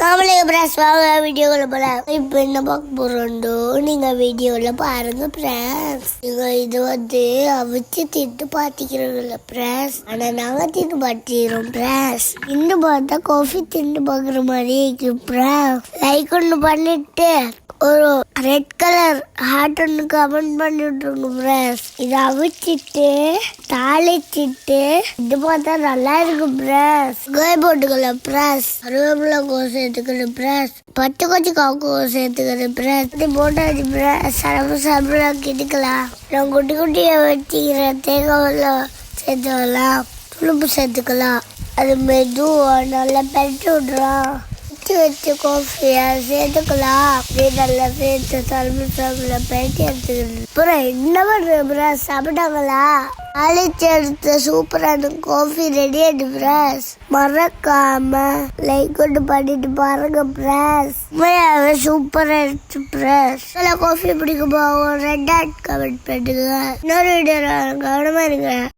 நாமளே பிரஸ் வாங்க வீடியோக்குள்ள போலாம். இப்போ என்ன பார்க்க போறோம்டோ நீங்க வீடியோல பாருங்க பிரஸ். நீங்க இது அவிச்சு திட்டு பாத்திக்கிறோம்ல பிரஸ். ஆனா நாங்க திட்டு பாத்திக்கிறோம் பிரஸ். இன்னும் பார்த்தா காஃபி திண்டு பாக்குற மாதிரி இருக்கு பிரஸ். லைக் ஒன்று பண்ணிட்டு ஒரு ரெட் கலர் ஹார்ட் ஒன்று கமெண்ட் பண்ணி விட்டுருங்க பிரஸ். இதை அவிச்சிட்டு தாளிச்சிட்டு இது பார்த்தா நல்லா இருக்கு பிரஸ். கோய் போட்டுக்கலாம் பிரஸ். கருவேப்பிலை சேர்த்துக்கணும் பிரஸ். பச்சை கொஞ்சம் காக்கோ சேர்த்துக்கணும் பிரஸ். இது போட்டாச்சு பிரஸ். சாப்பிடலாம் கிட்டுக்கலாம். நான் குட்டி குட்டியை வச்சுக்கிறேன். தேங்காய் சேர்த்துக்கலாம். புளிப்பு சேர்த்துக்கலாம். அது மெதுவாக நல்லா பெருட்டு விட்றோம். வச்சு காஃபியா சேர்த்துக்கலாம். அப்படியே நல்லா சேர்த்து தலைமை பேட்டி எடுத்துக்கணும். அப்புறம் என்ன பண்ற சாப்பிட்டாங்களா? நாளைக்கு எடுத்த சூப்பரான காஃபி ரெடி ஆயிட்டு பிரஸ். மறக்காம லைக் கொண்டு பண்ணிட்டு பாருங்க பிரஸ். உண்மையாவே சூப்பரா இருக்கு பிரஸ். காஃபி பிடிக்குமா? ரெட் ஹார்ட் கமெண்ட் பண்ணுங்க. இன்னொரு வீடியோ கவனமா இருங்க.